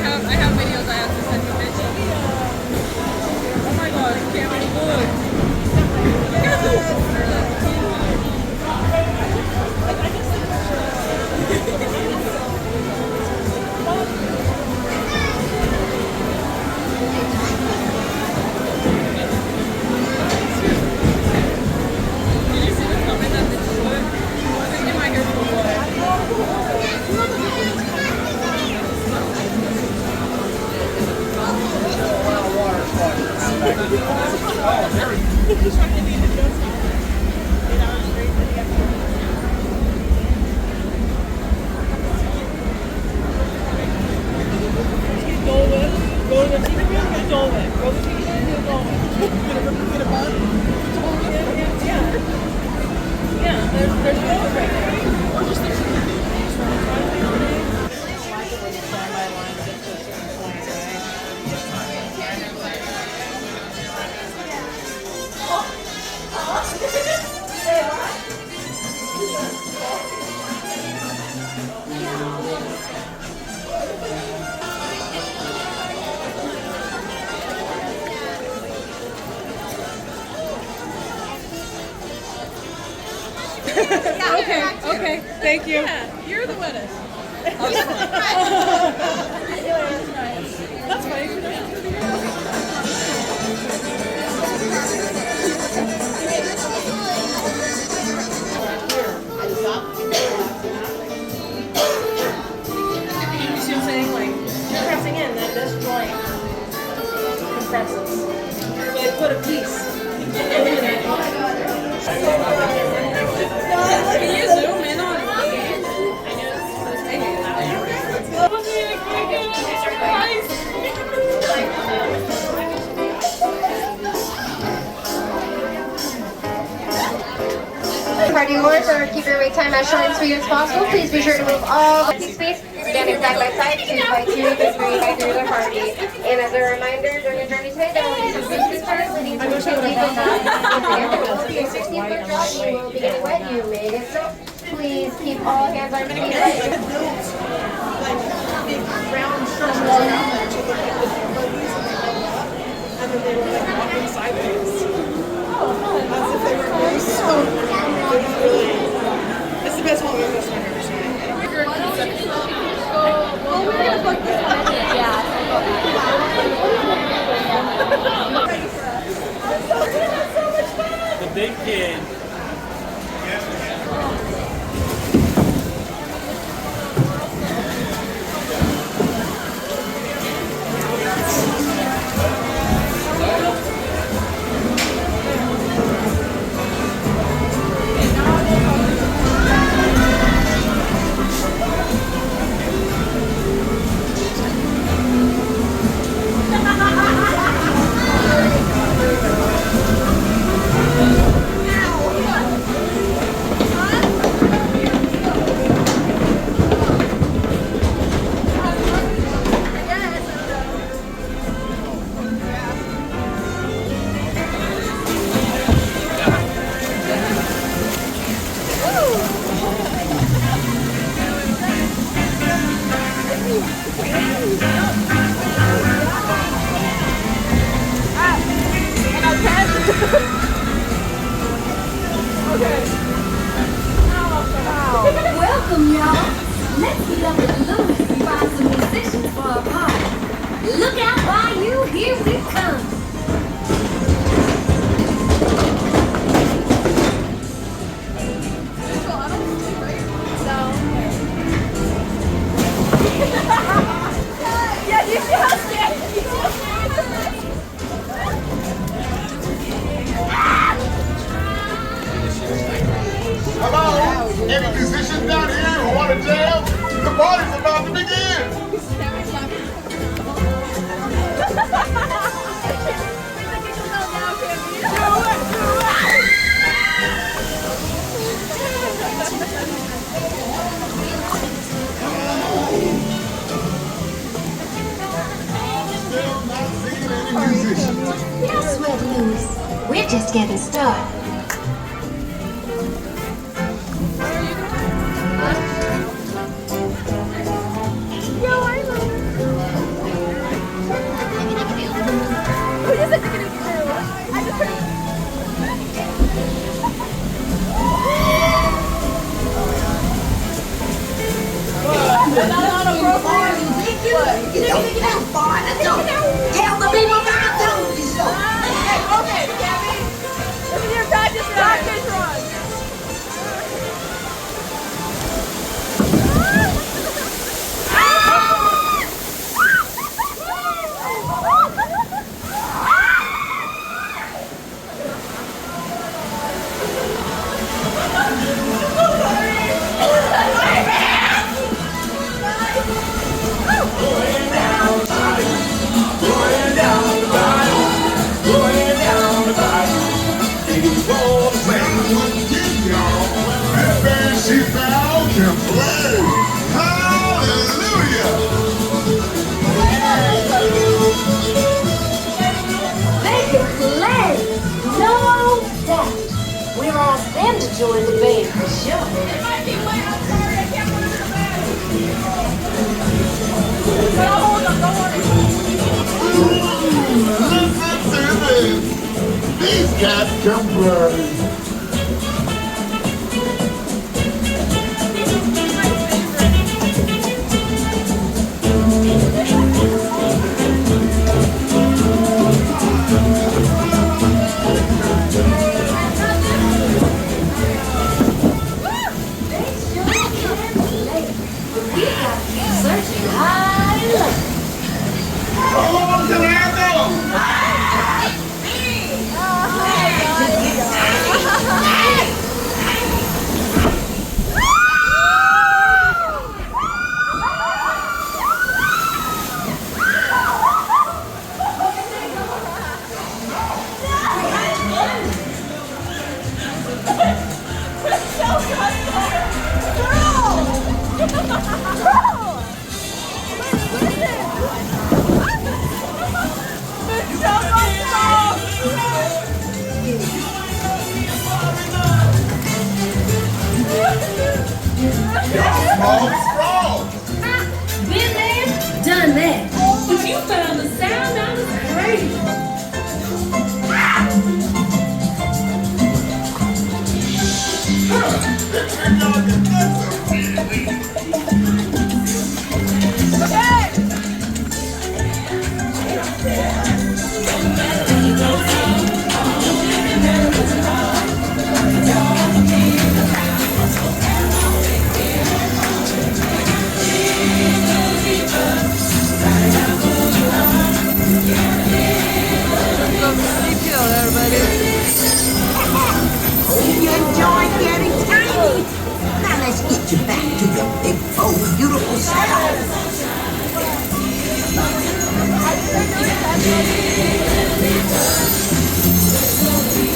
have videos I have to send you, bitch. Oh my gosh, Cameron, look. Look at this. Did you see the comment that bitch put? I think it might go for what? Okay, thank you. Yeah, you're the wettest. That's funny. You see what I'm saying? Like, you're pressing in, then this joint compresses. So they put a piece. Can you zoom in on me? Party horse, or keep your wait time as short and sweet as possible. Please be sure to move all the space, standing side by side, 2 by 2, this way by through the party. And as a reminder, during your journey today, there will be some safety stars leading to the legal path. If you have a 16-foot drop, you will be getting wet. You may get soaked. Please keep all hands on feet light. Round shirts around there to look at the buggies and then they were like walking sideways. As if they were really so. It's the best Halloween costume I've ever seen. Well, we're gonna book this one. Yeah. The big kid. Welcome, y'all. Let's get up and loose and find some musicians for a party. Look out, Bayou, here we come. Yeah, you see how scared he is? Hello, any musicians down here who want to jam? The party's about to begin. Still not seeing any musicians. No sweat loose. We're just getting started. Tell the people that I told you so. Okay, Gabby. This is your practice run. Practice run. She found can play. Hallelujah. They can play. No doubt. We're all stand to join the band for sure. I'm sorry, I can't put it in the bag. But I'll hold them, don't worry. Listen to this. These cats can play. They sure can play. But we gotta keep searching high and low. How long can I go? Y'all strong. Been there, done that. But you found the sound out of crazy. You enjoy getting tiny. Now let's get you back to your big, bold, beautiful self.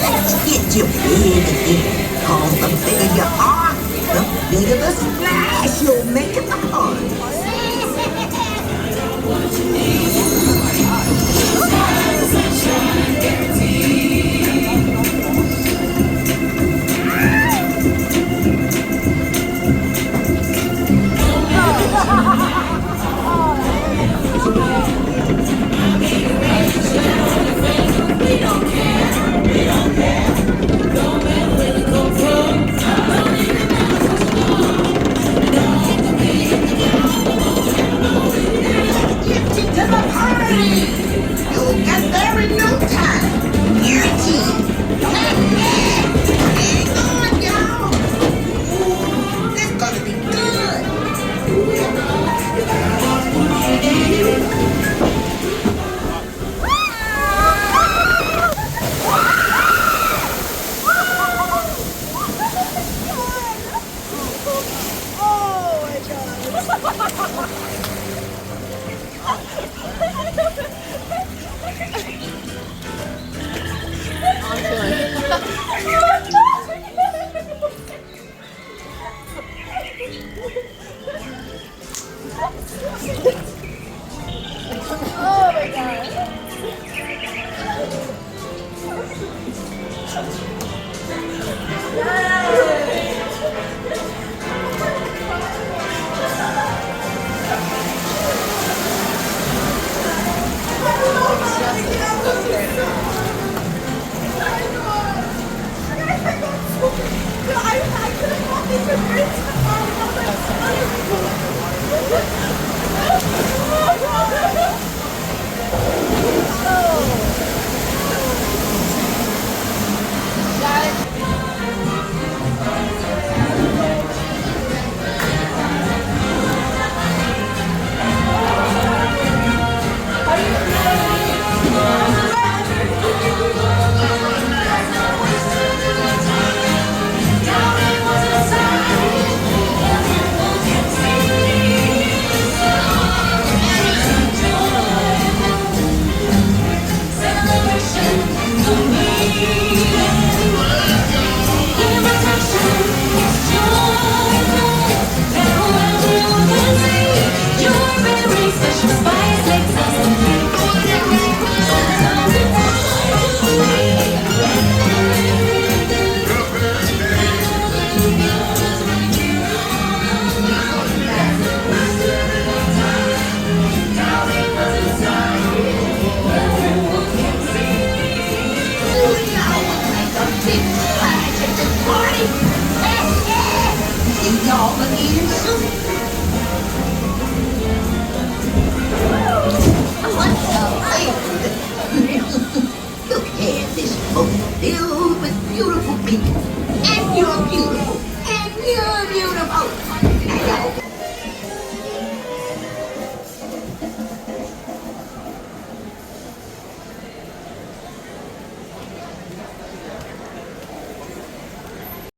Let's get you big again. Cause the bigger you are, the bigger the splash you'll make in the pond. I couldn't walk these Y'all believe in soup?